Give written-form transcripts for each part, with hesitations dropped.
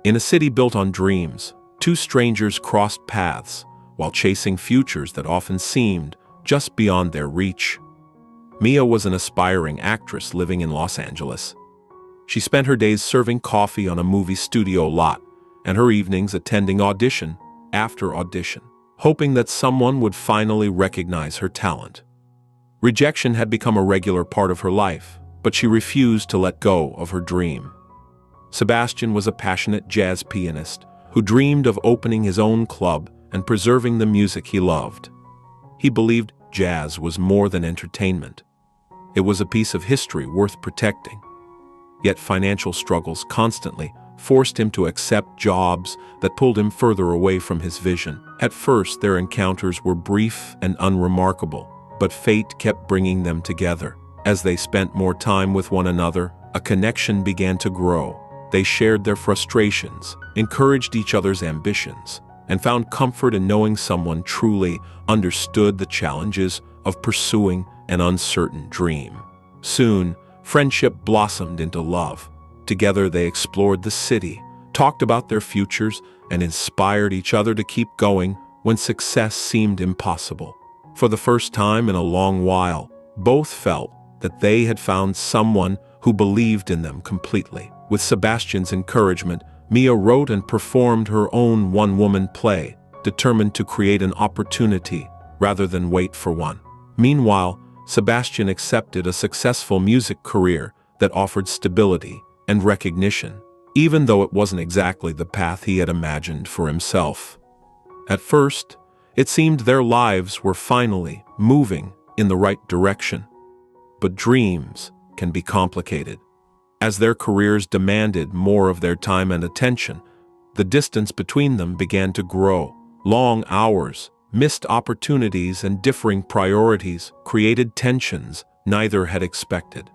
In a city built on dreams, two strangers crossed paths while chasing futures that often seemed just beyond their reach. Mia was an aspiring actress living in Los Angeles. She spent her days serving coffee on a movie studio lot and her evenings attending audition after audition, hoping that someone would finally recognize her talent. Rejection had become a regular part of her life, but she refused to let go of her dream. Sebastian was a passionate jazz pianist who dreamed of opening his own club and preserving the music he loved. He believed jazz was more than entertainment. It was a piece of history worth protecting. Yet financial struggles constantly forced him to accept jobs that pulled him further away from his vision. At first, their encounters were brief and unremarkable, but fate kept bringing them together. As they spent more time with one another, a connection began to grow. They shared their frustrations, encouraged each other's ambitions, and found comfort in knowing someone truly understood the challenges of pursuing an uncertain dream. Soon, friendship blossomed into love. Together they explored the city, talked about their futures, and inspired each other to keep going when success seemed impossible. For the first time in a long while, both felt that they had found someone who believed in them completely. With Sebastian's encouragement, Mia wrote and performed her own one-woman play, determined to create an opportunity rather than wait for one. Meanwhile, Sebastian accepted a successful music career that offered stability and recognition, even though it wasn't exactly the path he had imagined for himself. At first, it seemed their lives were finally moving in the right direction. But dreams can be complicated. As their careers demanded more of their time and attention, the distance between them began to grow. Long hours, missed opportunities, and differing priorities created tensions neither had expected.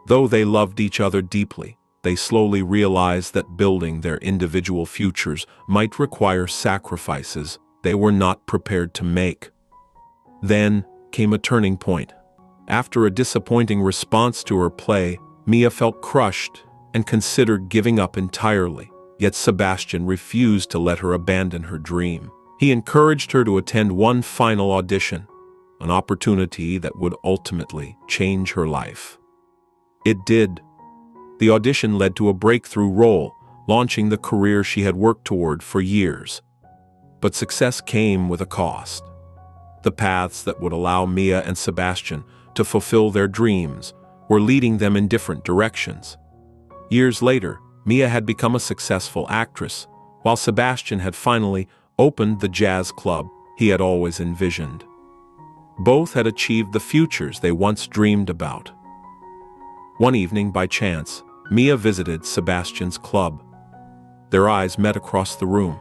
Though they loved each other deeply, they slowly realized that building their individual futures might require sacrifices they were not prepared to make. Then came a turning point. After a disappointing response to her play, Mia felt crushed and considered giving up entirely. Yet Sebastian refused to let her abandon her dream. He encouraged her to attend one final audition, an opportunity that would ultimately change her life. It did. The audition led to a breakthrough role, launching the career she had worked toward for years. But success came with a cost. The paths that would allow Mia and Sebastian to fulfill their dreams were leading them in different directions. Years later, Mia had become a successful actress, while Sebastian had finally opened the jazz club he had always envisioned. Both had achieved the futures they once dreamed about. One evening, by chance, Mia visited Sebastian's club. Their eyes met across the room.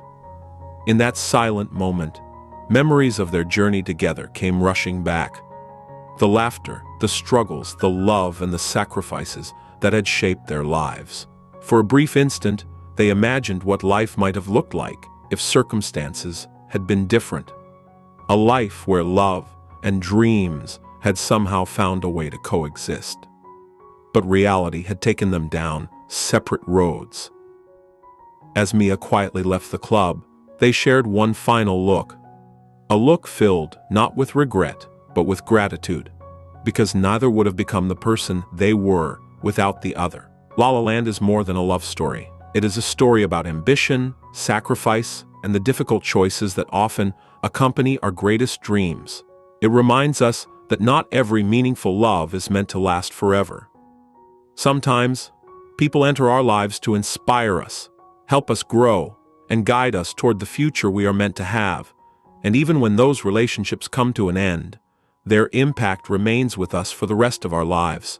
In that silent moment, memories of their journey together came rushing back. The laughter, the struggles, the love, and the sacrifices that had shaped their lives. For a brief instant, they imagined what life might have looked like if circumstances had been different. A life where love and dreams had somehow found a way to coexist. But reality had taken them down separate roads. As Mia quietly left the club, they shared one final look. A look filled not with regret, but with gratitude, because neither would have become the person they were without the other. La La Land is more than a love story. It is a story about ambition, sacrifice, and the difficult choices that often accompany our greatest dreams. It reminds us that not every meaningful love is meant to last forever. Sometimes, people enter our lives to inspire us, help us grow, and guide us toward the future we are meant to have. And even when those relationships come to an end, their impact remains with us for the rest of our lives.